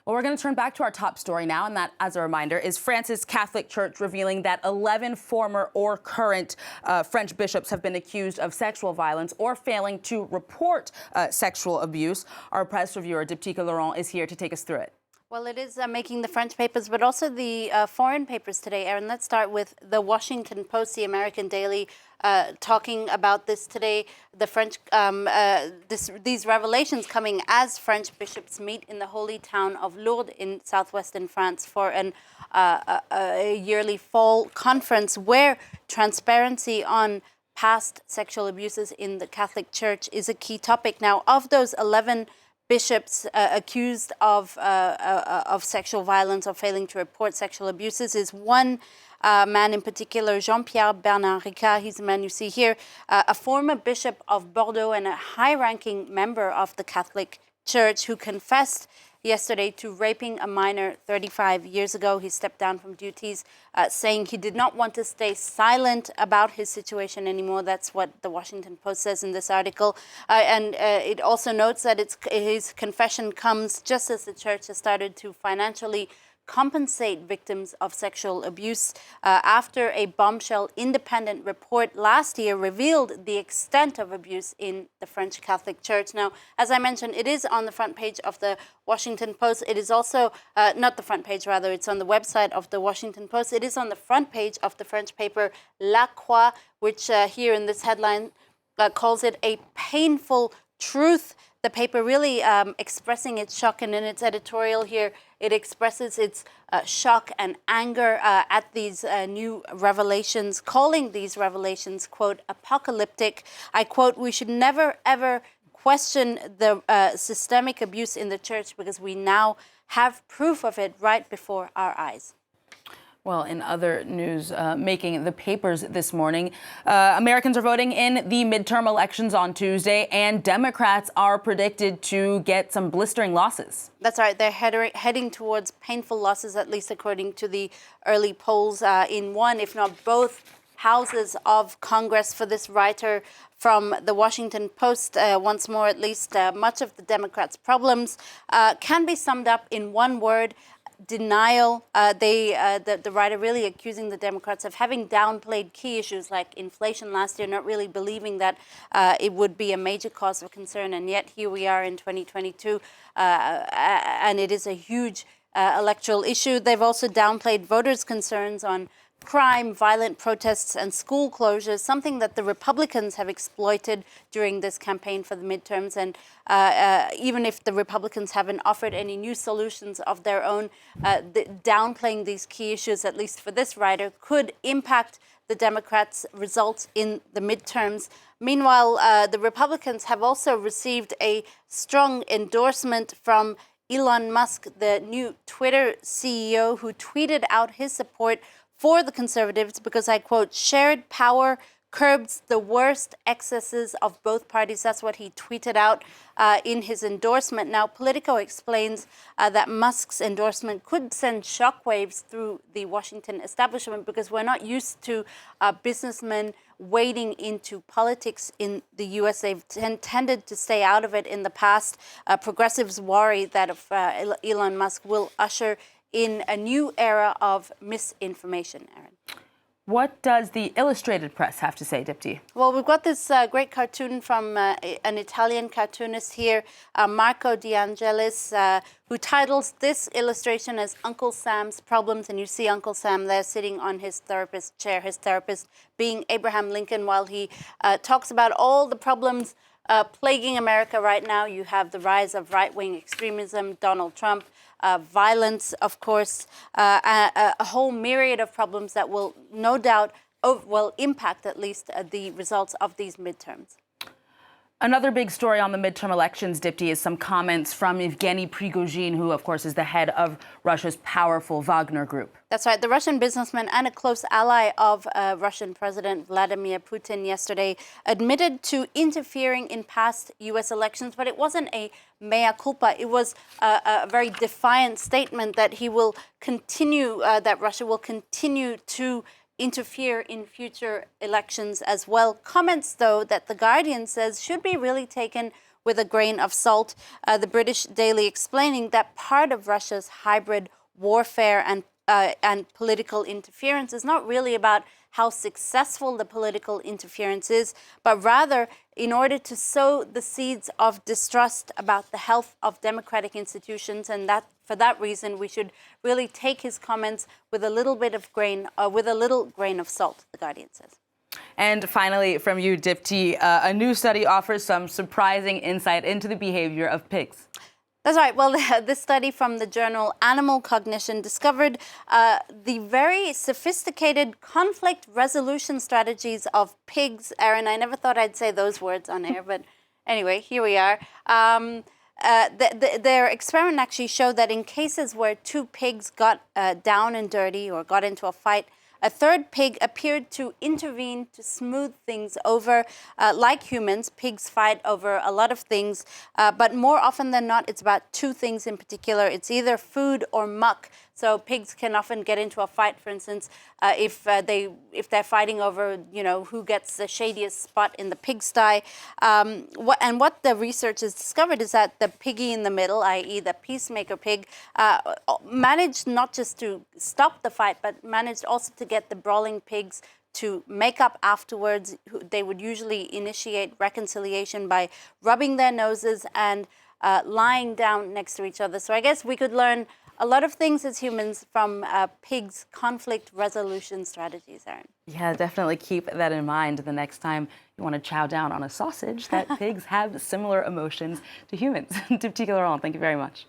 Well, we're going to turn back to our top story now, and that, as a reminder, is France's Catholic Church revealing that 11 former or current French bishops have been accused of sexual violence or failing to report sexual abuse. Our press reviewer, Diptyque Laurent, is here to take us through it. Well, it is making the French papers, but also the foreign papers today, Aaron. Let's start with the Washington Post, the American daily, talking about this today. The French, these revelations coming as French bishops meet in the holy town of Lourdes in southwestern France for a yearly fall conference where transparency on past sexual abuses in the Catholic Church is a key topic. Now, of those 11 bishops accused of sexual violence or failing to report sexual abuses is one man in particular, Jean-Pierre Bernard Ricard. He's the man you see here, a former bishop of Bordeaux and a high-ranking member of the Catholic Church who confessed yesterday to raping a minor 35 years ago. He stepped down from duties, saying he did not want to stay silent about his situation anymore. That's what the Washington Post says in this article. And it also notes that his confession comes just as the church has started to financially compensate victims of sexual abuse after a bombshell independent report last year revealed the extent of abuse in the French Catholic Church. Now, as I mentioned, it is on the front page of the Washington Post. It is also, not the front page, rather, it's on the website of the Washington Post. It is on the front page of the French paper La Croix, which here in this headline calls it a painful truth. The paper really expressing its shock, and in its editorial here, it expresses its shock and anger at these new revelations, calling these revelations, quote, apocalyptic. I quote, "We should never, ever question the systemic abuse in the church because we now have proof of it right before our eyes." Well, in other news making the papers this morning, Americans are voting in the midterm elections on Tuesday, and Democrats are predicted to get some blistering losses. That's right. They're heading towards painful losses, at least according to the early polls in one, if not both, houses of Congress. For this writer from the Washington Post, once more at least, much of the Democrats' problems can be summed up in one word: denial. The writer really accusing the Democrats of having downplayed key issues like inflation last year, not really believing that it would be a major cause of concern. And yet here we are in 2022, and it is a huge electoral issue. They've also downplayed voters' concerns on crime, violent protests, and school closures, something that the Republicans have exploited during this campaign for the midterms. And even if the Republicans haven't offered any new solutions of their own, downplaying these key issues, at least for this writer, could impact the Democrats' results in the midterms. Meanwhile, the Republicans have also received a strong endorsement from Elon Musk, the new Twitter CEO, who tweeted out his support for the conservatives because, I quote, "shared power curbs the worst excesses of both parties." That's what he tweeted out in his endorsement. Now, Politico explains that Musk's endorsement could send shockwaves through the Washington establishment because we're not used to businessmen wading into politics in the U.S. They've tended to stay out of it in the past. Progressives worry that if Elon Musk will usher in a new era of misinformation, Aaron. What does the Illustrated Press have to say, Dipty? Well, we've got this great cartoon from an Italian cartoonist here, Marco De Angelis, who titles this illustration as Uncle Sam's Problems. And you see Uncle Sam there sitting on his therapist chair, his therapist being Abraham Lincoln, while he talks about all the problems plaguing America right now. You have the rise of right-wing extremism, Donald Trump, violence, of course, a whole myriad of problems that will no doubt impact at least the results of these midterms. Another big story on the midterm elections, Dipty, is some comments from Yevgeny Prigozhin, who, of course, is the head of Russia's powerful Wagner Group. That's right. The Russian businessman and a close ally of Russian President Vladimir Putin yesterday admitted to interfering in past U.S. elections, but it wasn't a mea culpa. It was a very defiant statement that he will continue, that Russia will continue to interfere in future elections as well. Comments, though, that The Guardian says should be really taken with a grain of salt. The British Daily explaining that part of Russia's hybrid warfare and political interference is not really about how successful the political interference is, but rather in order to sow the seeds of distrust about the health of democratic institutions, and that for that reason we should really take his comments with a little grain of salt, The Guardian says. And finally, from you, Dipti, a new study offers some surprising insight into the behavior of pigs. That's right. Well, this study from the journal Animal Cognition discovered the very sophisticated conflict resolution strategies of pigs. Erin, I never thought I'd say those words on air, but anyway, here we are. Their experiment actually showed that in cases where two pigs got down and dirty or got into a fight, a third pig appeared to intervene to smooth things over. Like humans, pigs fight over a lot of things, but more often than not, it's about two things in particular. It's either food or muck. So pigs can often get into a fight, for instance, if they're fighting over, who gets the shadiest spot in the pigsty. What the researchers discovered is that the piggy in the middle, i.e. the peacemaker pig, managed not just to stop the fight, but managed also to get the brawling pigs to make up afterwards. They would usually initiate reconciliation by rubbing their noses and lying down next to each other. So I guess we could learn a lot of things as humans from pigs' conflict resolution strategies, Erin. Yeah, definitely keep that in mind the next time you want to chow down on a sausage, that pigs have similar emotions to humans. Dipti, thank you very much.